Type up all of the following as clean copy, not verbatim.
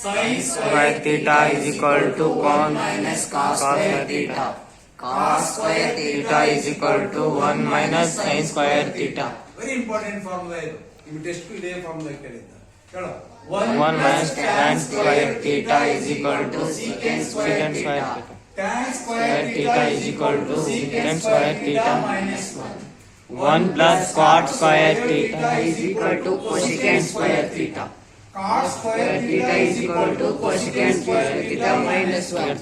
sin square theta is equal to con minus cos square theta. Cos square theta is equal to 1 minus sin square theta. Very important formula ಇದು. ಈ test ಇದೇ formula ಕೇಳಿದ್ದ. ಹೇಳು 1 minus tan square theta is equal to secant square theta. tan square Theta is equal to secant square theta minus 1. 1 plus cot square theta theta is equal to cosecant square theta. Cos square theta is equal to cosecant square theta minus 1.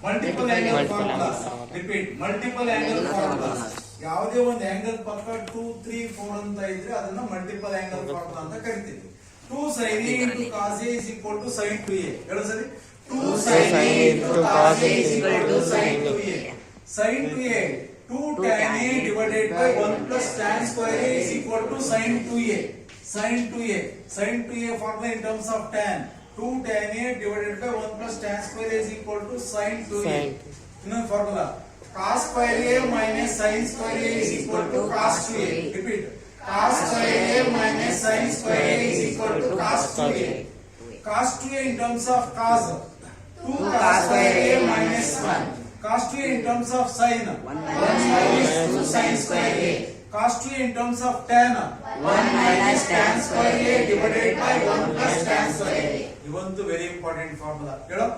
Multiple angle formulas. Repeat. Multiple angle formulas. ಯಾವುದೇ ಒಂದು angle ಪಕ್ಕ 2, 3, 4 ಅಂತ ಇದ್ರೆ ಅದನ್ನ multiple angle formula ಅಂತ ಕರಿತೀವಿ. 2 sin A into cos A is equal to sin 2A. ಹೇಳು ಸರಿ. 2 sin A into cos A is equal to sin 2A. Sin 2A 2 tan A divided by 1 plus tan square A is equal to sin 2A. Sin 2A. Sin 2A formula in terms of tan. 2 tan A divided by 1 plus tan square A is equal to sin 2A. Innೊಂದು formula. Cos square A minus sin square A is equal to cos 2A. Repeat. Cos square A minus sin square A is equal to cos 2A. Cos 2A in terms of cos 2 cos square A minus 1. Cos 2A in terms of sin 1 minus 2 sin square A. Cos 2A in terms of tan 1 minus tan square A divided by 1 plus tan square A. ಇವಂತೂ very important formula. ಹೇಳು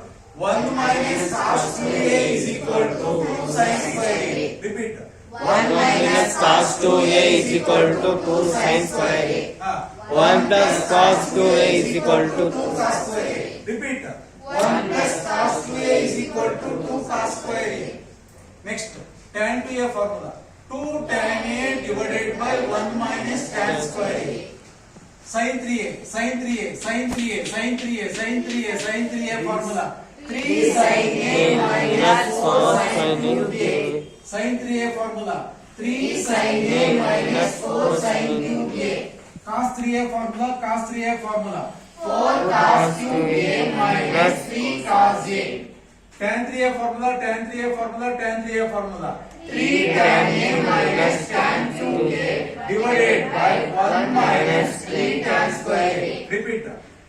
1 minus cos 2A is equal to 2 sin square A. Repeat. 1 minus cos 2A is equal to 2 sin square A. 1 plus cos 2A is equal to 2 cos square A. Repeat. 1 plus cos 2A is equal to 2 cos square A. Next, tan 2A formula. 2 tan A divided by 1 minus tan square A. Sin 3A, sin 3A, sin 3A, sin 3A, sin 3A, sin 3A formula. 3 sin A minus 4 sin 2A. Sin 3A formula. 3 sin A minus 4 sin 2A. Cos 3A formula, cos 3A formula. 4 cos 2A minus 3 cos A. Tan 3A formula, tan 3A formula, tan 3A formula. 3 tan A minus tan 2A divided by 1 minus 3 tan square A. Repeat.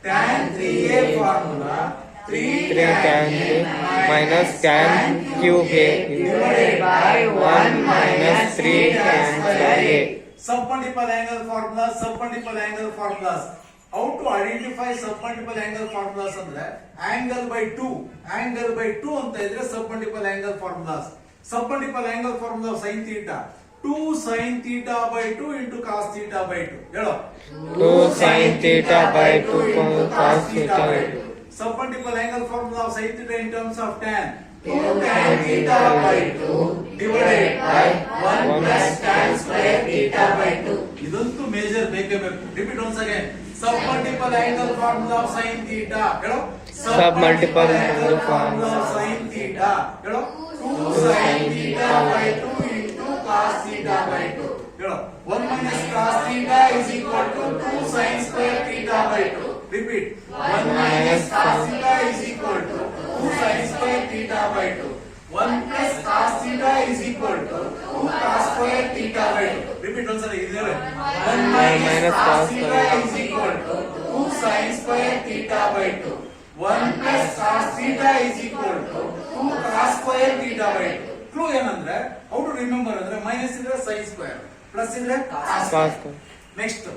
Tan 3A formula. 3 tan A minus tan cube A divided by 1 minus 3 tan square A. Submultiple angle formulas, submultiple angle formulas. How to identify submultiple angle formulas ಅಂದ್ರೆ angle by 2 ಅಂತ ಇದ್ರೆ submultiple angle formulas. Submultiple angle formula of sin theta 2 sin theta by 2 into cos theta by 2. ಹೇಳು 2 sin theta by 2 cos theta by 2. Submultiple angle formula of sin theta in terms of tan 2 tan theta by 2 divided by 1 plus tan square theta by 2. ಇದಂತೂ major ಬೇಕೇ ಬೇಕು. Repeat once again. Submultiple angle formula of sin theta. ಹೇಳು Submultiple angle formula of sin theta. ಹೇಳು 2 sin theta by 2 into cos theta by 2. ಹೇಳು 1 minus cos theta is equal to 2 sin square theta by 2. Repeat. 1 minus cos theta is equal to 2 sin square theta by 2. 1 plus cos theta is equal to 2 cos square theta by 2. Repeat once again. 1 minus cos theta is equal to 2 sin square theta by 2. 1 plus cos theta is equal to 2 cos square theta by 2. Clue ಏನಂದ್ರೆ how to remember ಅಂದ್ರೆ minus ಇದ್ರೆ sin square plus ಇದ್ರೆ cos square. Next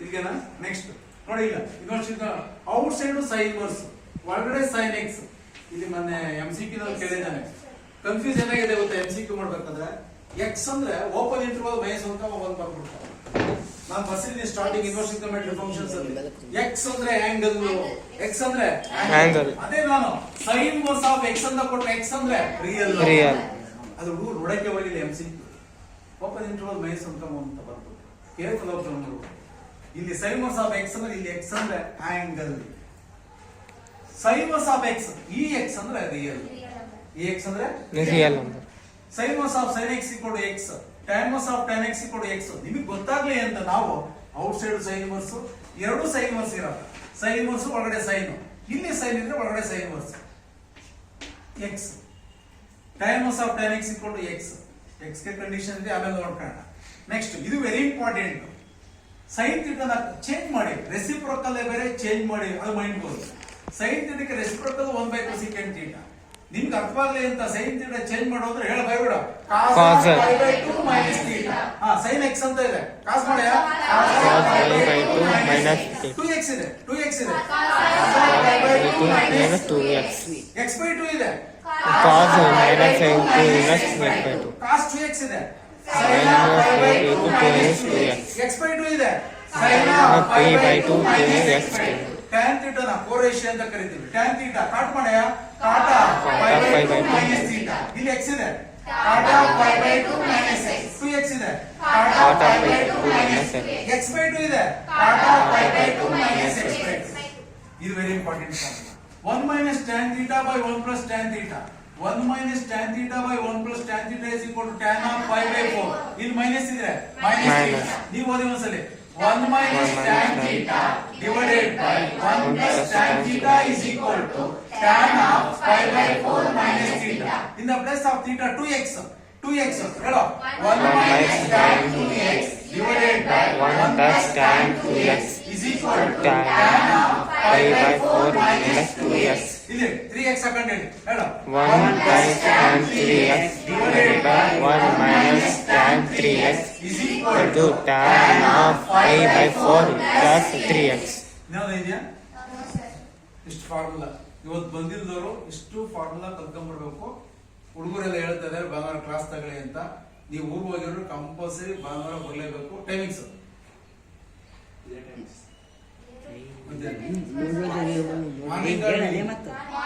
ಇಲ್ಲಿಗೆನಾ next ನೋಡಿ ಇಲ್ಲ ಇನ್ನೊಂದು out side sin inverse ಒಳಗಡೆ sin x. ಇಲ್ಲಿ ಮೊನ್ನೆ MCQ ನಲ್ಲಿ ಕೇಳಿದ್ದಾನೆ. ಕನ್ಫ್ಯೂಸ್ ಏನಾಗಿದೆ ಗೊತ್ತಾ MCQ ಮಾಡ್ಬೇಕಾದ್ರೆ x ಅಂದ್ರೆ ಓಪನ್ ಇಂಟರ್ವಲ್ ಮೈನಸ್ 1 ಬರ್ಬಿಡ್ತಾರೆ. ನಾನು ಬರ್ಸಿದ್ದೀನಿ ಸ್ಟಾರ್ಟಿಂಗ್ ಇನ್ವರ್ಸ್ ಇಂಕ್ರಿಮೆಂಟಲ್ ಫಂಕ್ಷನ್ಸ್ ಅಲ್ಲಿ x ಅಂದ್ರೆ ಆಂಗಲ್, x ಅಂದ್ರೆ ಆಂಗಲ್. ಅದೇ ನಾನು sin ಇನ್ವರ್ಸ್ ಆಫ್ x ಅಂತ ಕೊಟ್ರೆ x ಅಂದ್ರೆ ರಿಯಲ್. ಅದು ನೋಡಕ್ಕೆ ಹೋಗಿಲ್ಲ MCQ. ಓಪನ್ ಇಂಟರ್ವಲ್ ಮೈನಸ್ 1 ಅಂತ ಬರ್ಬಿಟ್ಟು ಕೇರ್ಫುಲ್ ಆಗಿ ನೋಡ್ಬೇಕು. ಇಲ್ಲಿ sin ಇನ್ವರ್ಸ್ ಆಫ್ x ಅಂದ್ರೆ ಇಲ್ಲಿ x ಅಂದ್ರೆ angle. sin inverse of x ಈ x ಅಂದ್ರೆ ರಿಯಲ್, ಈ x ಅಂದ್ರೆ real. sin inverse of sin x x, tan inverse of tan x x. ನಿಮಗೆ ಗೊತ್ತಾಗ್ಲಿ ಅಂತ ನಾವು ಔಟ್ ಸೈಡ್ sin ಇನ್ವರ್ಸ್, ಎರಡು sin ಇನ್ವರ್ಸ್ ಇರುತ್ತೆ. sin ಇನ್ವರ್ಸ್ ಒಳಗಡೆ sin, ಇಲ್ಲಿ sin ಇದ್ರೆ ಒಳಗಡೆ sin inverse x. tan inverse of tan x x. x ಗೆ ಕಂಡೀಷನ್ ಇದೆ, ಆಮೇಲೆ ನೋಡ್ಕೊಳ್ಳೋಣ. ನೆಕ್ಸ್ಟ್ ಇದು ವೆರಿ ಇಂಪಾರ್ಟೆಂಟ್. sin ಥೀಟಾನ ಚೇಂಜ್ ಮಾಡಿ, ರೆಸಿಪ್ರೋಕಲ್ ಬೇರೆ ಚೇಂಜ್ ಮಾಡಿ, ಅದು ಮೈಂಡ್ ಗೋಲ್. ಸೈನ್ ಥೀಟಾಕ್ಕೆ ರೆಸಿಪ್ರೋಕಲ್ 1/2 ಥೀಟಾ. ನಿಮ್ಗೆ ಅರ್ಥವಾಗ್ಲಿ ಅಂತ ಸೈನ್ ಥೀಟಾ ಚೇಂಜ್ ಮಾಡೋದ್ರೆ ಹೇಳ ಬೈಬಿಡ Cos π/2 minus theta. Sine x ಅಂತ ಇದೆ, ಕಾಸ್ ಮಾಡ್ಯಾ cos π/2 minus 2x ಇದೆ, 2x ಇದೆ, minus 2x. x/2 ಇದೆ, Cos minus 2 x/2. cos 2x ಇದೆ, Minus 2x. x/2 ಇದೆ, π/2 2x. tan ಥೀಟಾ ನ ಕೋರೇಷನ್ ಅಂತ ಕರಿತೀವಿ. tan ಥೀಟಾ ಕಾಟ್ ಮಾಡ್ಯಾ ಕಾಟ π/2 ಮೈನಸ್ ಥೀಟಾ. ಇಲ್ಲಿ x ಇದೆ, ಕಾಟ π/2 ಮೈನಸ್ x, 2x ಇದೆ, ಕಾಟ π/2 ಮೈನಸ್ x/2 ಇದೆ, ಕಾಟ π/2 ಮೈನಸ್ x/2. ಇದು very important formula. 1 minus tan theta by 1 plus tan theta. 1 minus tan theta by 1 plus tan theta is equal to tan of π/4. ಇಲ್ಲಿ minus ಇದೆ, minus Minus. ನೀವು ಓದಿ ಒಂದ್ಸಲಿ. 1 minus tan theta divided by 1 plus tan theta is equal to tan of π/4 minus theta. In the place of theta 2x. 2x ಹೇಳೋ 1 minus tan 2x divided by 1 plus tan 2x is equal to tan of π/4 minus 2x. ಇಲ್ಲಿ 3x ಹಾಕೊಂಡು ಹೇಳಿ ಹೇಳೋ 1 plus tan 3x divided by 1 minus tan 3x is equal to tan of π/4 plus 3x. ಇನ್ನೊಂದು ಇದೆಯಾ? ಇಷ್ಟು formula ಇವತ್ತು ಬಂದಿದ್ದವರು ಇಷ್ಟು formula ಕಲ್ತ್ಕೊಂಡ್ಬರ್ಬೇಕು. ಹುಡುಗರೆಲ್ಲ ಹೇಳ್ತಾ ಇದಾರೆ ಭಾನುವಾರ ಕ್ಲಾಸ್ ತಗೊಳ್ಳಿ ಅಂತ. ನೀವು ಊರಿಗೆ ಹೋಗಿರೋ ಕಂಪಲ್ಸರಿ ಭಾನುವಾರ ಬರಲೇಬೇಕು. ಟೈಮಿಂಗ್ಸ್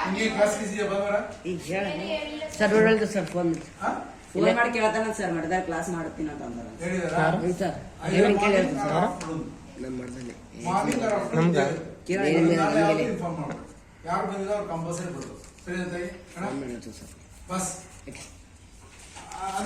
ನಿಮಗೆ ಕ್ಲಾಸ್ ಇದೆಯಾ ಭಾನುವಾರ? ಸರ್ ಒಳ್ಳೆ ಸರ್ ಫೋನ್ ಹಾ? ಫೋನ್ ಮಾಡಿ ಕೇಳ್ತಾನ ಸರ್ ಮಾಡಿದಾಗ ಕ್ಲಾಸ್ ಮಾಡ್ತೀನಿ ಅಂತ ಅಂದಾರ ಹೇಳಿದಾರಾ? ಸರ್ ಐದು ಕೇಳಿ ನಮ್ಮ ಮಾಡ್ದಲ್ಲಿ ಮಾರ್ನಿಂಗ್ ನಮ್ಗ? ಇನ್ಫಾರ್ಮ್ ಮಾಡ್ಬೇಕು. ಯಾರು ಬಂದಿದ್ದಾರೆ ಅವ್ರು ಕಂಪಲ್ಸರಿ ಬರ್ಬೇಕು. ಸರಿ ಅಂತ ಸರ್ ಬಸ್